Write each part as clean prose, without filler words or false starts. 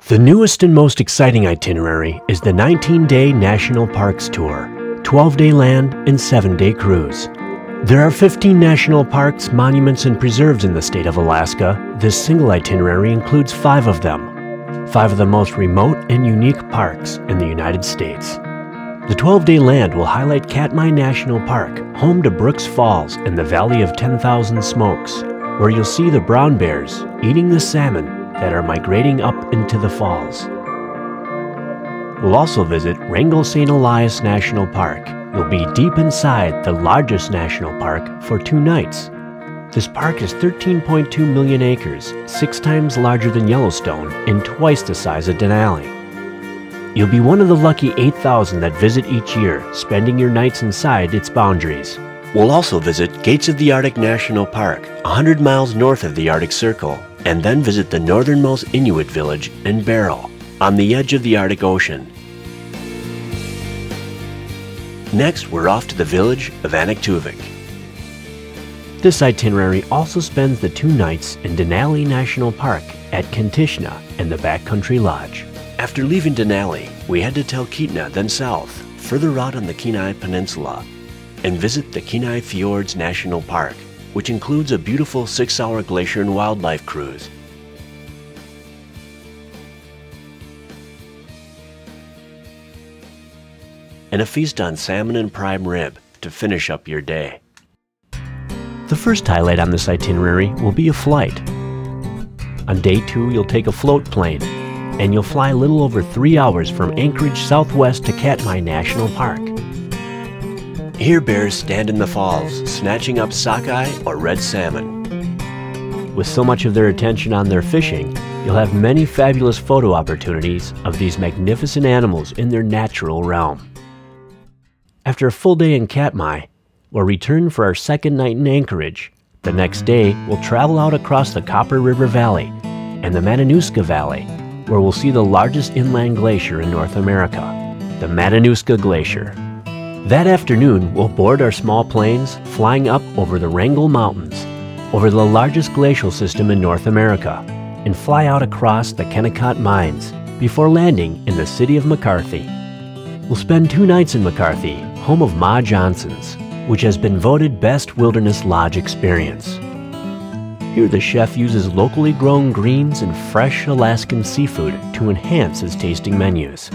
The newest and most exciting itinerary is the 19-day National Parks Tour, 12-day land and 7-day cruise. There are 15 national parks, monuments, and preserves in the state of Alaska. This single itinerary includes 5 of them, 5 of the most remote and unique parks in the United States. The 12-day land will highlight Katmai National Park, home to Brooks Falls in the Valley of 10,000 Smokes, where you'll see the brown bears eating the salmon that are migrating up into the falls. We'll also visit Wrangell St. Elias National Park. You'll be deep inside the largest national park for 2 nights. This park is 13.2 million acres, 6 times larger than Yellowstone and twice the size of Denali. You'll be one of the lucky 8,000 that visit each year, spending your nights inside its boundaries. We'll also visit Gates of the Arctic National Park, 100 miles north of the Arctic Circle, and then visit the northernmost Inuit village in Barrow, on the edge of the Arctic Ocean. Next, we're off to the village of Anaktuvik. This itinerary also spends the 2 nights in Denali National Park at Kantishna and the Backcountry Lodge. After leaving Denali, we head to Talkeetna, then south, further out on the Kenai Peninsula, and visit the Kenai Fjords National Park, which includes a beautiful 6-hour glacier and wildlife cruise. And a feast on salmon and prime rib to finish up your day. The first highlight on this itinerary will be a flight. On day 2, you'll take a float plane, and you'll fly a little over 3 hours from Anchorage southwest to Katmai National Park. Here bears stand in the falls, snatching up sockeye or red salmon. With so much of their attention on their fishing, you'll have many fabulous photo opportunities of these magnificent animals in their natural realm. After a full day in Katmai, we'll return for our second night in Anchorage. The next day, we'll travel out across the Copper River Valley and the Matanuska Valley, where we'll see the largest inland glacier in North America, the Matanuska Glacier. That afternoon, we'll board our small planes, flying up over the Wrangell Mountains, over the largest glacial system in North America, and fly out across the Kennecott Mines before landing in the city of McCarthy. We'll spend 2 nights in McCarthy, home of Ma Johnson's, which has been voted Best Wilderness Lodge Experience. Here the chef uses locally grown greens and fresh Alaskan seafood to enhance his tasting menus.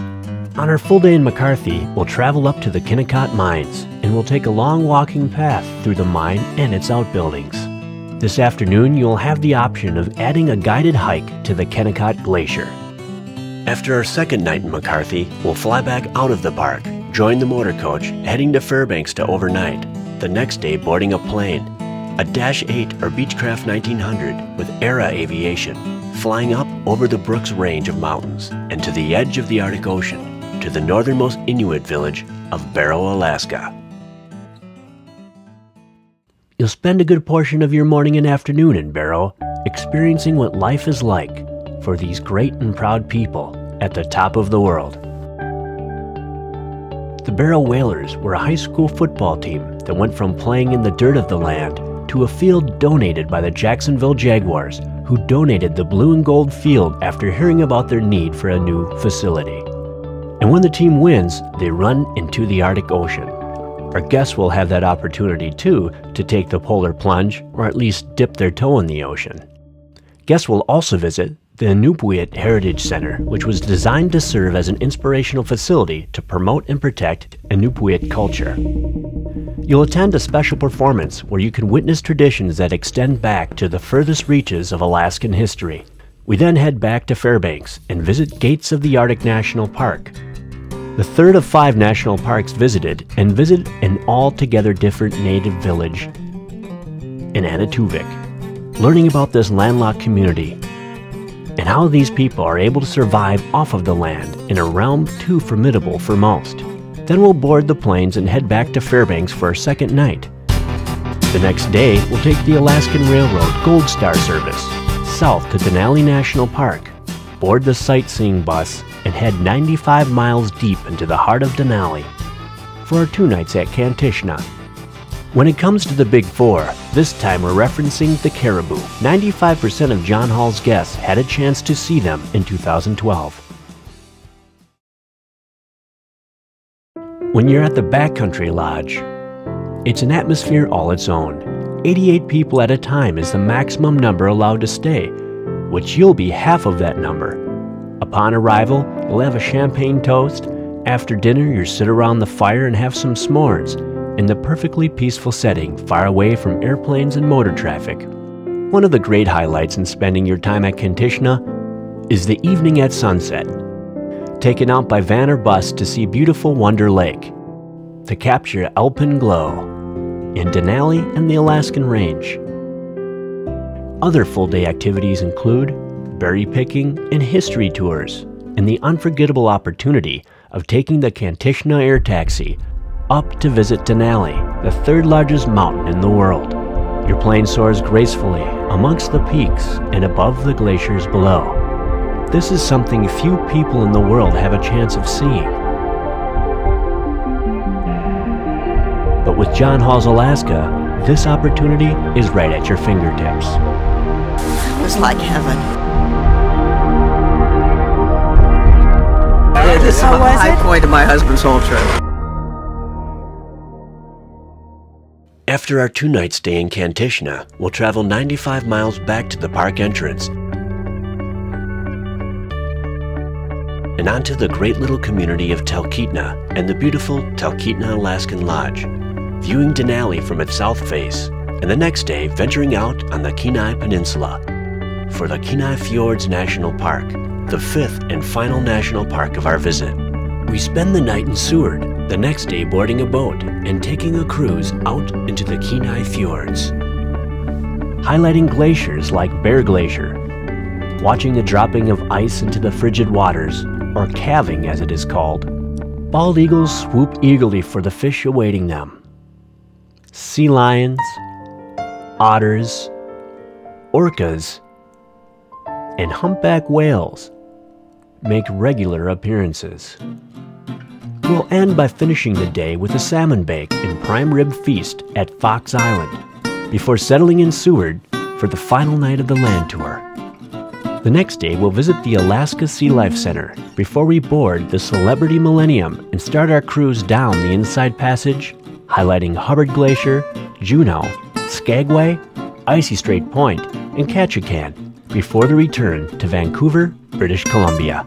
On our full day in McCarthy, we'll travel up to the Kennecott Mines, and we'll take a long walking path through the mine and its outbuildings. This afternoon, you'll have the option of adding a guided hike to the Kennecott Glacier. After our second night in McCarthy, we'll fly back out of the park, join the motor coach, heading to Fairbanks to overnight. The next day, boarding a plane, a Dash 8 or Beechcraft 1900 with Era Aviation, flying up over the Brooks Range of mountains and to the edge of the Arctic Ocean, to the northernmost Inuit village of Barrow, Alaska. You'll spend a good portion of your morning and afternoon in Barrow, experiencing what life is like for these great and proud people at the top of the world. The Barrow Whalers were a high school football team that went from playing in the dirt of the land to a field donated by the Jacksonville Jaguars, who donated the blue and gold field after hearing about their need for a new facility. And when the team wins, they run into the Arctic Ocean. Our guests will have that opportunity too to take the polar plunge, or at least dip their toe in the ocean. Guests will also visit the Inupiat Heritage Center, which was designed to serve as an inspirational facility to promote and protect Inupiat culture. You'll attend a special performance where you can witness traditions that extend back to the furthest reaches of Alaskan history. We then head back to Fairbanks and visit Gates of the Arctic National Park, the third of 5 national parks visited, and visit an altogether different native village in Anaktuvik, learning about this landlocked community and how these people are able to survive off of the land in a realm too formidable for most. Then we'll board the planes and head back to Fairbanks for our second night. The next day, we'll take the Alaskan Railroad Gold Star service south to Denali National Park, board the sightseeing bus, and head 95 miles deep into the heart of Denali for our 2 nights at Kantishna. When it comes to the Big Four, this time we're referencing the Caribou. 95% of John Hall's guests had a chance to see them in 2012. When you're at the Backcountry Lodge, it's an atmosphere all its own. 88 people at a time is the maximum number allowed to stay, which you'll be half of that number. Upon arrival, you'll have a champagne toast. After dinner, you'll sit around the fire and have some s'mores in the perfectly peaceful setting far away from airplanes and motor traffic. One of the great highlights in spending your time at Kantishna is the evening at sunset. Taken out by van or bus to see beautiful Wonder Lake, to capture alpenglow in Denali and the Alaskan Range. Other full-day activities include berry picking and history tours, and the unforgettable opportunity of taking the Kantishna air taxi up to visit Denali, the third largest mountain in the world. Your plane soars gracefully amongst the peaks and above the glaciers below. This is something few people in the world have a chance of seeing. But with John Hall's Alaska, this opportunity is right at your fingertips. It was like heaven. This is the high point of my husband's whole trip. After our 2-night stay in Kantishna, we'll travel 95 miles back to the park entrance and onto the great little community of Talkeetna and the beautiful Talkeetna Alaskan Lodge, viewing Denali from its south face, and the next day venturing out on the Kenai Peninsula for the Kenai Fjords National Park, the 5th and final national park of our visit. We spend the night in Seward, the next day boarding a boat and taking a cruise out into the Kenai Fjords, highlighting glaciers like Bear Glacier, watching the dropping of ice into the frigid waters, or calving as it is called. Bald eagles swoop eagerly for the fish awaiting them. Sea lions, otters, orcas, and humpback whales make regular appearances. We'll end by finishing the day with a salmon bake and prime rib feast at Fox Island, before settling in Seward for the final night of the land tour. The next day, we'll visit the Alaska Sea Life Center before we board the Celebrity Millennium and start our cruise down the Inside Passage, highlighting Hubbard Glacier, Juneau, Skagway, Icy Strait Point, and Ketchikan before the return to Vancouver, British Columbia.